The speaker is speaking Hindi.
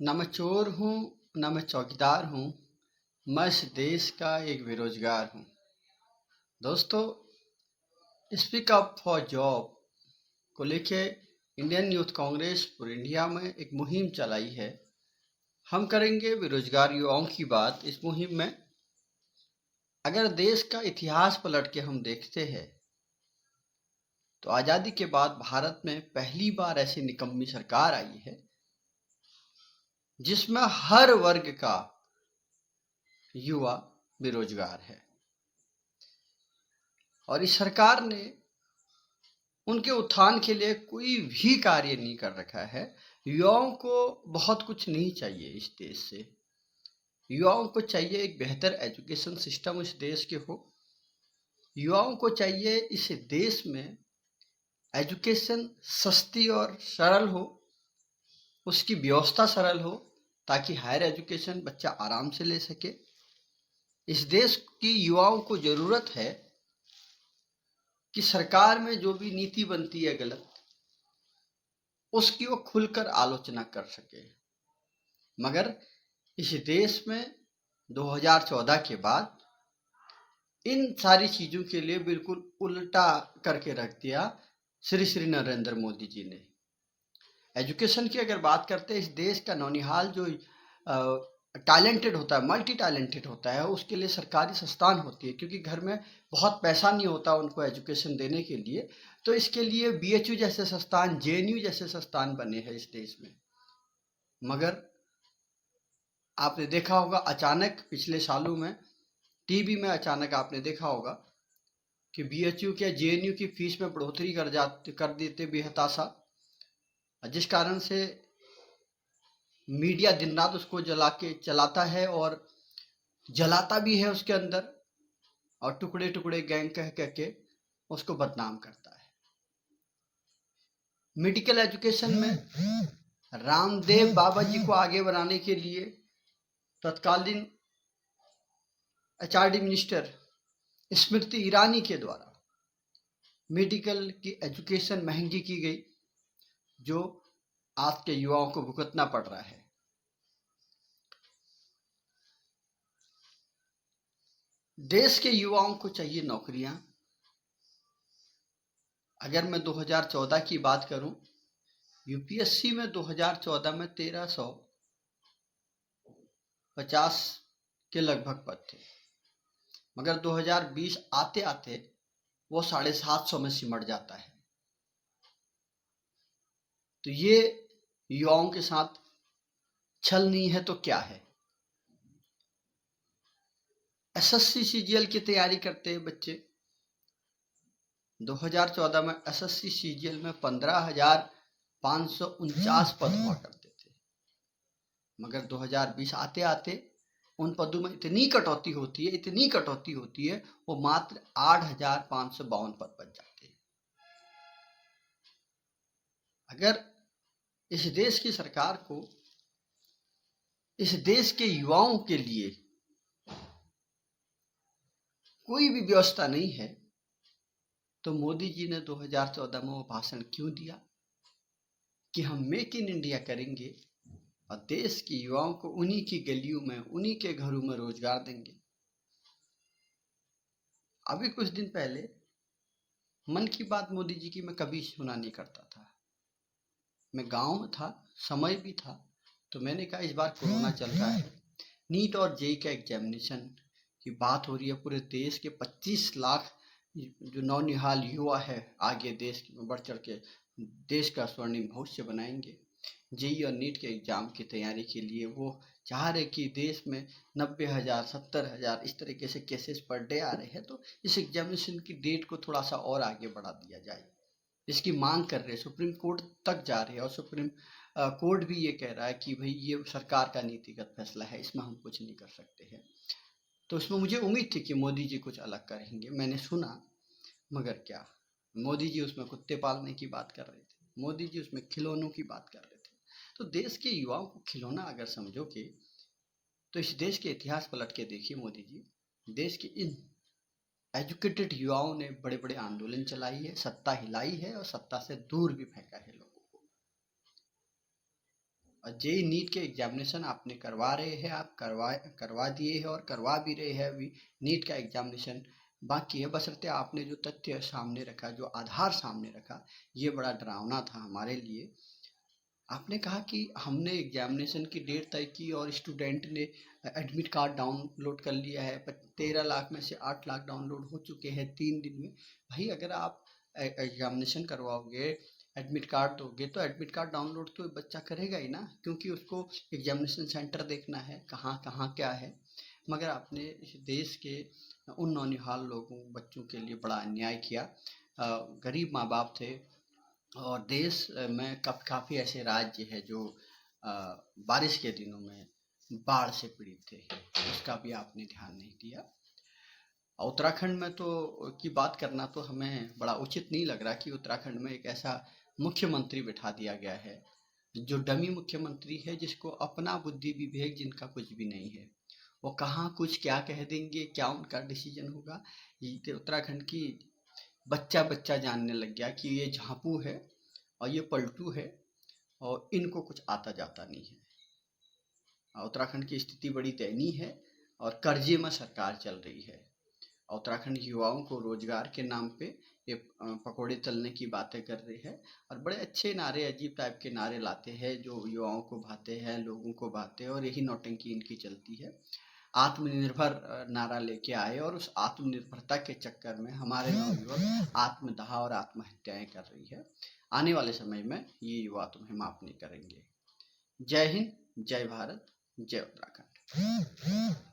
न मैं चोर हूँ, न मैं चौकीदार हूँ, मैं इस देश का एक बेरोजगार हूँ। दोस्तों, स्पीक अप फॉर जॉब को लेके इंडियन यूथ कांग्रेस पूरे इंडिया में एक मुहिम चलाई है। हम करेंगे बेरोजगार युवाओं की बात। इस मुहिम में अगर देश का इतिहास पलट के हम देखते हैं तो आज़ादी के बाद भारत में पहली बार ऐसी निकम्मी सरकार आई है जिसमें हर वर्ग का युवा बेरोजगार है और इस सरकार ने उनके उत्थान के लिए कोई भी कार्य नहीं कर रखा है। युवाओं को बहुत कुछ नहीं चाहिए इस देश से। युवाओं को चाहिए एक बेहतर एजुकेशन सिस्टम इस देश के हो। युवाओं को चाहिए इस देश में एजुकेशन सस्ती और सरल हो, उसकी व्यवस्था सरल हो ताकि हायर एजुकेशन बच्चा आराम से ले सके। इस देश की युवाओं को ज़रूरत है कि सरकार में जो भी नीति बनती है गलत, उसकी वो खुलकर आलोचना कर सके। मगर इस देश में 2014 के बाद इन सारी चीज़ों के लिए बिल्कुल उल्टा करके रख दिया श्री नरेंद्र मोदी जी ने। एजुकेशन की अगर बात करते हैं, इस देश का नौनिहाल जो टैलेंटेड होता है, मल्टी टैलेंटेड होता है, उसके लिए सरकारी संस्थान होती है क्योंकि घर में बहुत पैसा नहीं होता उनको एजुकेशन देने के लिए। तो इसके लिए BHU जैसे संस्थान, JNU जैसे संस्थान बने हैं इस देश में। मगर आपने देखा होगा अचानक पिछले सालों में टीवी में अचानक आपने देखा होगा कि BHU के JNU की फीस में बढ़ोतरी कर देते बेहताशा, जिस कारण से मीडिया दिन रात उसको जला के चलाता है और जलाता भी है उसके अंदर, और टुकड़े टुकड़े गैंग कह के उसको बदनाम करता है। मेडिकल एजुकेशन में रामदेव बाबा जी को आगे बढ़ाने के लिए तत्कालीन HRD मिनिस्टर स्मृति ईरानी के द्वारा मेडिकल की एजुकेशन महंगी की गई, जो आज के युवाओं को भुगतना पड़ रहा है। देश के युवाओं को चाहिए नौकरियां। अगर मैं 2014 की बात करूं, UPSC में 2014 में 1350 के लगभग पद थे, मगर 2020 आते आते वो 750 में सिमट जाता है। तो ये युवाओं के साथ छल नहीं है तो क्या है। SSC CGL की तैयारी करते हैं बच्चे। 2014 में SSC CGL में 15,549 पद हुआ करते थे, मगर 2020 आते आते उन पदों में इतनी कटौती होती है, वो मात्र 8,552 पद बच जाते हैं। अगर इस देश की सरकार को इस देश के युवाओं के लिए कोई भी व्यवस्था नहीं है तो मोदी जी ने 2014 में वो भाषण क्यों दिया कि हम मेक इन इंडिया करेंगे और देश के युवाओं को उन्हीं की गलियों में, उन्हीं के घरों में रोजगार देंगे। अभी कुछ दिन पहले मन की बात मोदी जी की मैं कभी सुना नहीं करता था। मैं गांव में था, समय भी था, तो मैंने कहा इस बार कोरोना चल रहा है, नीट और जेई का एग्जामिनेशन की बात हो रही है, पूरे देश के 25 लाख जो नौनिहाल युवा है आगे देश में बढ़ चढ़ के देश का स्वर्णिम भविष्य बनाएंगे। जेई और नीट के एग्जाम की तैयारी के लिए वो चाह रहे कि देश में 90,000 70,000 इस तरीके से केसेस पर डे आ रहे हैं, तो इस एग्जामिनेशन की डेट को थोड़ा सा और आगे बढ़ा दिया जाए। इसकी मांग कर रहे, सुप्रीम कोर्ट तक जा रहे हैं और सुप्रीम कोर्ट भी ये कह रहा है कि भाई ये सरकार का नीतिगत फैसला है, इसमें हम कुछ नहीं कर सकते हैं। तो उसमें मुझे उम्मीद थी कि मोदी जी कुछ अलग करेंगे, मैंने सुना, मगर क्या, मोदी जी उसमें कुत्ते पालने की बात कर रहे थे, मोदी जी उसमें खिलौनों की बात कर रहे थे। तो देश के युवाओं को खिलौना अगर समझोगे तो इस देश के इतिहास पलट के देखिए मोदी जी, देश के इन एजुकेटेड युवाओं ने बड़े बड़े आंदोलन चलाई है, सत्ता हिलाई है और सत्ता से दूर भी फेंका है लोगों को। जेई नीट के एग्जामिनेशन आपने करवा रहे हैं, आप करवा दिए हैं और करवा भी रहे हैं। अभी नीट का एग्जामिनेशन बाकी है, बशर्ते आपने जो तथ्य सामने रखा, जो आधार सामने रखा, ये बड़ा डरावना था हमारे लिए। आपने कहा कि हमने एग्जामिनेशन की डेट तय की और स्टूडेंट ने एडमिट कार्ड डाउनलोड कर लिया है। 13 लाख में से 8 लाख डाउनलोड हो चुके हैं 3 दिन में। भाई अगर आप एग्जामिनेशन करवाओगे, एडमिट कार्ड दोगे, तो एडमिट कार्ड डाउनलोड तो बच्चा करेगा ही ना, क्योंकि उसको एग्जामिनेशन सेंटर देखना है कहाँ कहाँ क्या है। मगर आपने इस देश के उन नौनिहाल लोगों बच्चों के लिए बड़ा अन्याय किया। गरीब माँ बाप थे, और देश में काफ़ी ऐसे राज्य है जो अ, बारिश के दिनों में बाढ़ से पीड़ित थे, उसका भी आपने ध्यान नहीं दिया। उत्तराखंड में तो की बात करना तो हमें बड़ा उचित नहीं लग रहा कि उत्तराखंड में एक ऐसा मुख्यमंत्री बिठा दिया गया है जो डमी मुख्यमंत्री है, जिसको अपना बुद्धि विवेक जिनका कुछ भी नहीं है। वो कहाँ कुछ क्या कह देंगे, क्या उनका डिसीजन होगा, ये उत्तराखंड की बच्चा बच्चा जानने लग गया कि ये झांपू है और ये पलटू है और इनको कुछ आता जाता नहीं है। उत्तराखंड की स्थिति बड़ी दयनीय है और कर्जे में सरकार चल रही है। उत्तराखंड युवाओं को रोजगार के नाम पे ये पकोड़े तलने की बातें कर रहे हैं और बड़े अच्छे नारे, अजीब टाइप के नारे लाते हैं जो युवाओं को भाते हैं, लोगों को भाते हैं, और यही नौटंकी इनकी चलती है। आत्मनिर्भर नारा लेके आए और उस आत्मनिर्भरता के चक्कर में हमारे नौयुवक आत्मदाह और आत्महत्याएं कर रही है। आने वाले समय में ये युवा तुम्हें माफ नहीं करेंगे। जय हिंद, जय भारत, जय उत्तराखंड।